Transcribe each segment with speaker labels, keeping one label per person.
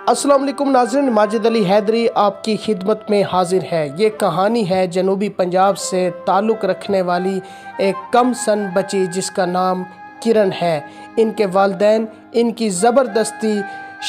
Speaker 1: अस्सलाम वालेकुम नाज़रीन, माजिद अली हैदरी आपकी खिदमत में हाजिर है। ये कहानी है जनूबी पंजाब से ताल्लुक़ रखने वाली एक कम सन बच्ची जिसका नाम किरण है। इनके वालिदैन इनकी ज़बरदस्ती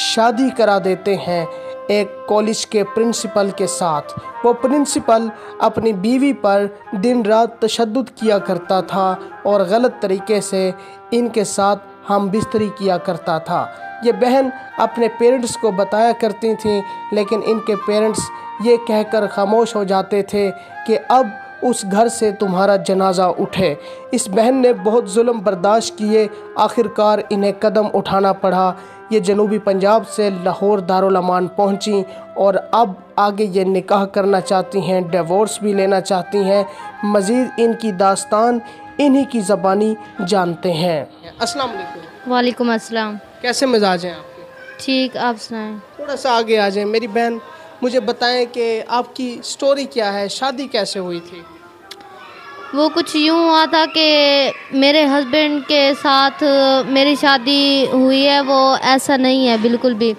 Speaker 1: शादी करा देते हैं एक कॉलेज के प्रिंसिपल के साथ। वो प्रिंसिपल अपनी बीवी पर दिन रात तशद्दुद किया करता था और गलत तरीके से इनके साथ हम बिस्तरी किया करता था। ये बहन अपने पेरेंट्स को बताया करती थी, लेकिन इनके पेरेंट्स ये कहकर खामोश हो जाते थे कि अब उस घर से तुम्हारा जनाजा उठे। इस बहन ने बहुत जुल्म बर्दाश्त किए, आखिरकार इन्हें कदम उठाना पड़ा। ये जनूबी पंजाब से लाहौर दारुल अमान पहुंची और अब आगे ये निकाह करना चाहती हैं, डिवोर्स भी लेना चाहती हैं। मज़ीद इनकी दास्तान इन्हीं की ज़बानी जानते हैं। अस्सलाम वालेकुम।
Speaker 2: वालेकुम अस्सलाम।
Speaker 1: कैसे मिजाज हैं आपके?
Speaker 2: ठीक, आप सुनाएं।
Speaker 1: थोड़ा सा आगे आ जाएं। मेरी बहन मुझे बताएं कि आपकी स्टोरी क्या है, शादी कैसे हुई थी?
Speaker 2: वो कुछ यूँ हुआ था कि मेरे हस्बैंड के साथ मेरी शादी हुई है, वो ऐसा नहीं है बिल्कुल भी।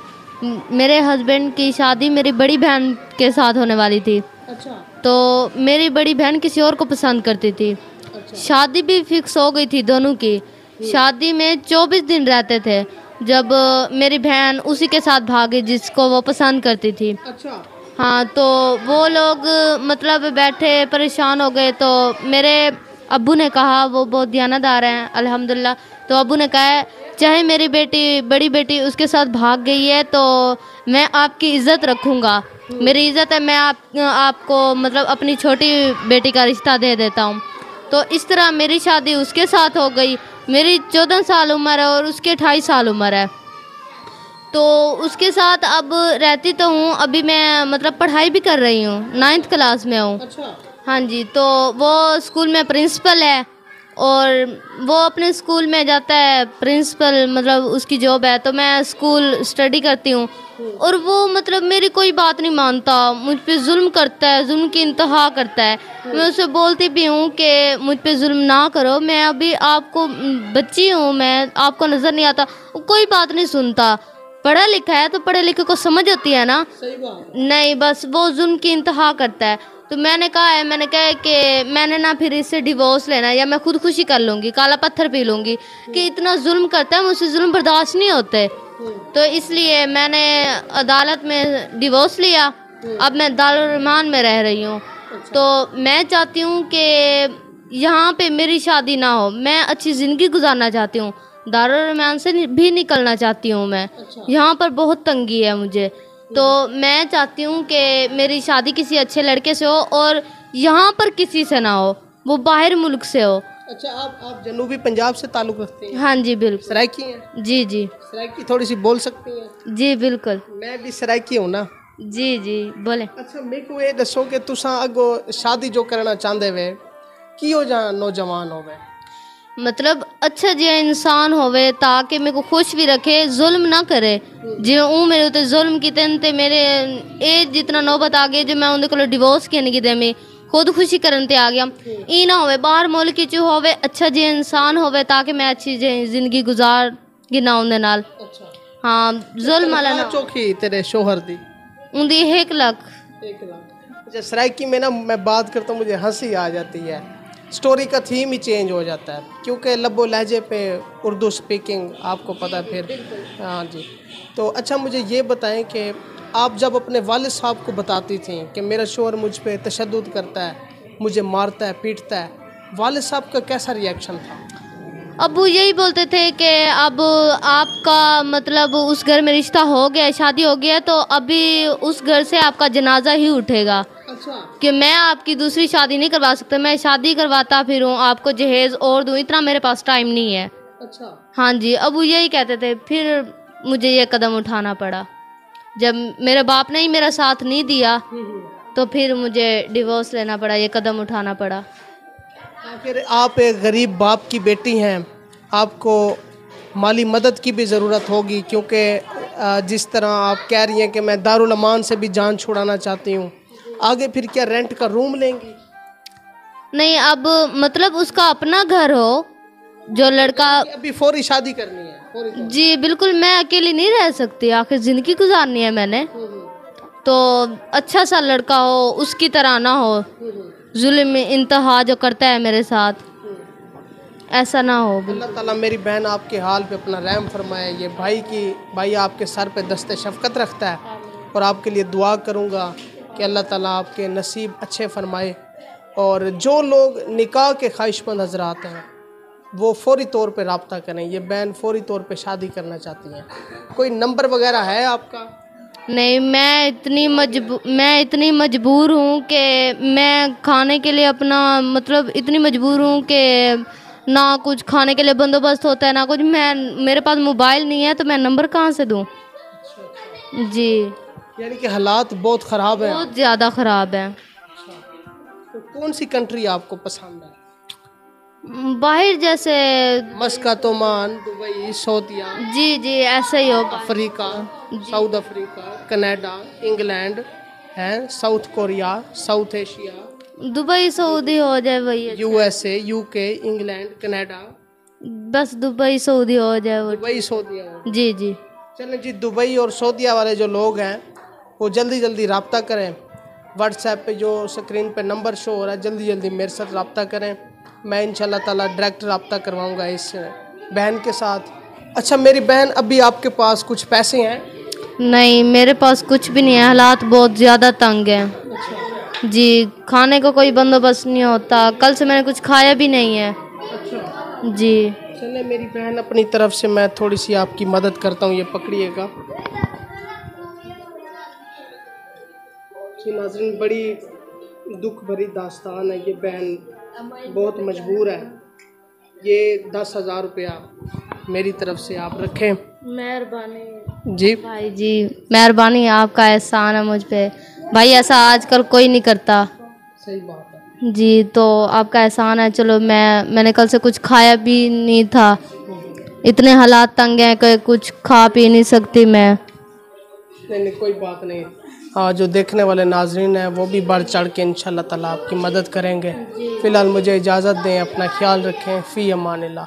Speaker 2: मेरे हस्बैंड की शादी मेरी बड़ी बहन के साथ होने वाली थी।
Speaker 1: अच्छा।
Speaker 2: तो मेरी बड़ी बहन किसी और को पसंद करती थी।
Speaker 1: अच्छा।
Speaker 2: शादी भी फिक्स हो गई थी दोनों की। शादी में 24 दिन रहते थे जब मेरी बहन उसी के साथ भागी जिसको वो पसंद करती थी।
Speaker 1: अच्छा।
Speaker 2: हाँ, तो वो लोग मतलब बैठे परेशान हो गए। तो मेरे अब्बू ने कहा, वो बहुत दयानतदार हैं अल्हम्दुलिल्लाह, तो अब्बू ने कहा चाहे मेरी बेटी बड़ी बेटी उसके साथ भाग गई है तो मैं आपकी इज़्ज़त रखूँगा। मेरी इज़्ज़त है, मैं आपको मतलब अपनी छोटी बेटी का रिश्ता दे देता हूँ। तो इस तरह मेरी शादी उसके साथ हो गई। मेरी 14 साल उम्र है और उसकी 28 साल उम्र है। तो उसके साथ अब रहती तो हूँ, अभी मैं मतलब पढ़ाई भी कर रही हूँ, 9th क्लास में हूँ।
Speaker 1: अच्छा।
Speaker 2: हाँ जी, तो वो स्कूल में प्रिंसिपल है और वो अपने स्कूल में जाता है प्रिंसिपल, मतलब उसकी जॉब है। तो मैं स्कूल स्टडी करती हूँ और वो मतलब मेरी कोई बात नहीं मानता, मुझ पे जुल्म करता है, जुल्म की इंतहा करता है। मैं उसे बोलती भी हूँ कि मुझ पे जुल्म ना करो, मैं अभी आपको बच्ची हूँ, मैं आपको नज़र नहीं आता। कोई बात नहीं सुनता। पढ़ा लिखा है तो पढ़े लिखे को समझ होती है ना।
Speaker 1: सही बात।
Speaker 2: नहीं, बस वो जुल्म की इंतहा करता है। तो मैंने कहा कि मैंने ना फिर इससे डिवोर्स लेना है या मैं खुदकुशी कर लूँगी, काला पत्थर पी लूँगी कि इतना जुल्म करता है, मुझसे जुल्म बर्दाश्त नहीं होते। तो इसलिए मैंने अदालत में डिवोर्स लिया। अब मैं दारुल अमान में रह रही हूँ। तो मैं चाहती हूँ कि यहाँ पे मेरी शादी ना हो, मैं अच्छी ज़िंदगी गुजारना चाहती हूँ। दारुल अमान से भी निकलना चाहती हूँ मैं। यहाँ पर बहुत तंगी है मुझे। तो मैं चाहती हूँ कि मेरी शादी किसी अच्छे लड़के से हो और यहाँ पर किसी से ना हो, वो बाहर मुल्क से हो।
Speaker 1: अच्छा, आप जनूबी पंजाब से ताल्लुक़ रखते हैं?
Speaker 2: हाँ जी, बिल्कुल।
Speaker 1: सराइकी हैं?
Speaker 2: जी जी।
Speaker 1: सराइकी थोड़ी सी बोल सकती हैं?
Speaker 2: जी बिल्कुल।
Speaker 1: मैं भी सराइकी हूँ ना।
Speaker 2: जी जी, बोले।
Speaker 1: अच्छा, मेरे को ये दसो कि तुसा अगो शादी जो करना चाहते वे कियो जा नौजवान होवे?
Speaker 2: मतलब अच्छा जिहा इंसान होवे ताकि मेरे को खुश भी रखे, जुल्म ना करे। जिवें ऊ मेरे उत्ते जुल्म कीते ते मेरे एज जितना नौबत आ गई जो मैं उनके कोलों डिवोर्स करने की मैं खुदकुशी करन ते आ गया। ई ना होवे, बाहर मुल्क च होवे, अच्छा जिहा इंसान होवे ताकि मैं अच्छी जिंदगी गुजार गिना उनदे नाल।
Speaker 1: अच्छा।
Speaker 2: हाँ, जुल्म वाला ना।
Speaker 1: चौखी तेरे शोहर दी?
Speaker 2: उनदी 1 लाख।
Speaker 1: 1 लाख। अच्छा, सराइकी में ना मैं बात करता हूँ मुझे हंसी आ जाती है। स्टोरी का थीम ही चेंज हो जाता है क्योंकि लब्बो लहजे पे उर्दू स्पीकिंग आपको पता है फिर। हाँ जी। तो अच्छा, मुझे ये बताएं कि आप जब अपने वालिद साहब को बताती थी कि मेरा शोहर मुझ पे तशद्दुद करता है, मुझे मारता है, पीटता है, वालिद साहब का कैसा रिएक्शन था?
Speaker 2: अब वो यही बोलते थे कि अब आपका मतलब उस घर में रिश्ता हो गया, शादी हो गया, तो अभी उस घर से आपका जनाजा ही उठेगा।
Speaker 1: अच्छा।
Speaker 2: कि मैं आपकी दूसरी शादी नहीं करवा सकता, मैं शादी करवाता फिरूँ, आपको जहेज़ और दूँ, इतना मेरे पास टाइम नहीं है।
Speaker 1: अच्छा।
Speaker 2: हाँ जी, अब वो यही कहते थे। फिर मुझे ये कदम उठाना पड़ा जब मेरे बाप ने ही मेरा साथ नहीं दिया, तो फिर मुझे डिवोर्स लेना पड़ा, ये कदम उठाना पड़ा।
Speaker 1: फिर आप एक गरीब बाप की बेटी हैं, आपको माली मदद की भी ज़रूरत होगी क्योंकि जिस तरह आप कह रही हैं कि मैं दारुल अमान से भी जान छुड़ाना चाहती हूँ, आगे फिर क्या रेंट का रूम लेंगी?
Speaker 2: नहीं, अब मतलब उसका अपना घर हो जो लड़का
Speaker 1: अभी फौरी शादी करनी है, फौरी तौर
Speaker 2: जी बिल्कुल, मैं अकेली नहीं रह सकती, आखिर ज़िंदगी गुजारनी है मैंने। तो अच्छा सा लड़का हो, उसकी तरह ना हो, जुल्म इंतहा जो करता है मेरे साथ, ऐसा ना हो।
Speaker 1: अल्लाह ताला मेरी बहन आपके हाल पे अपना रहम फरमाए। ये भाई आपके सर पे दस्ते शफ़क़त रखता है और आपके लिए दुआ करूँगा कि अल्लाह ताला आपके नसीब अच्छे फरमाए। और जो लोग निकाह के ख्वाहिशमंद हज़रात हैं वो फौरी तौर पे रब्ता करें। ये बहन फौरी तौर पे शादी करना चाहती हैं। कोई नंबर वगैरह है आपका?
Speaker 2: नहीं, मैं इतनी मजबूर हूँ कि मैं खाने के लिए अपना मतलब इतनी मजबूर हूँ कि ना कुछ खाने के लिए बंदोबस्त होता है ना कुछ। मेरे पास मोबाइल नहीं है तो मैं नंबर कहाँ से दूँ? जी,
Speaker 1: यानी कि हालात बहुत ख़राब है,
Speaker 2: बहुत ज़्यादा ख़राब है।
Speaker 1: तो कौन सी कंट्री आपको पसंद है?
Speaker 2: बाहर जैसे
Speaker 1: मस्कत, ओमान, दुबई, सऊदीया,
Speaker 2: जी ऐसा ही होगा।
Speaker 1: Africa, south Africa, Canada, England है, south Korea, south Asia,
Speaker 2: Dubai Saudi हो जाए वही अच्छा है।
Speaker 1: यूएसए, यूके, इंग्लैंड, कनाडा,
Speaker 2: बस दुबई सऊदी हो जाए वो।
Speaker 1: दुबई, सऊदीया।
Speaker 2: जी
Speaker 1: चलें जी, दुबई और सऊदीया वाले जो लोग हैं वो जल्दी रब्ता करें। व्हाट्सएप पे जो स्क्रीन पे नंबर शो हो रहा है, जल्दी मेरे साथ रब्ता करें। मैं इंशाल्लाह ताला डायरेक्ट रब्ता करवाऊँगा इस बहन के साथ। अच्छा मेरी बहन, अभी आपके पास कुछ पैसे हैं?
Speaker 2: नहीं, मेरे पास कुछ भी नहीं है, हालात बहुत ज़्यादा तंग हैं। जी, खाने को कोई बंदोबस्त नहीं होता, कल से मैंने कुछ खाया भी नहीं है। जी
Speaker 1: चले मेरी बहन, अपनी तरफ से मैं थोड़ी सी आपकी मदद करता हूँ, ये पकड़िएगा। जी नाज़रीन, बड़ी दुख भरी दास्तान है। ये बहन बहुत मजबूर है। ये 10,000 रुपया मेरी तरफ से आप रखें।
Speaker 2: मेहरबानी
Speaker 1: जी
Speaker 2: भाई जी, मेहरबानी, आपका एहसान है मुझ पे भाई, ऐसा आजकल कोई नहीं करता।
Speaker 1: सही बात है
Speaker 2: जी, तो आपका एहसान है। चलो मैंने कल से कुछ खाया भी नहीं था, इतने हालात तंग हैं कि कुछ खा पी नहीं सकती मैं।
Speaker 1: नहीं कोई बात नहीं। हाँ, जो देखने वाले नाजरीन हैं वो भी बढ़ चढ़ के इंशाल्लाह ताला आपकी मदद करेंगे। फ़िलहाल मुझे इजाज़त दें, अपना ख्याल रखें। फ़ी अमानिल्लाह।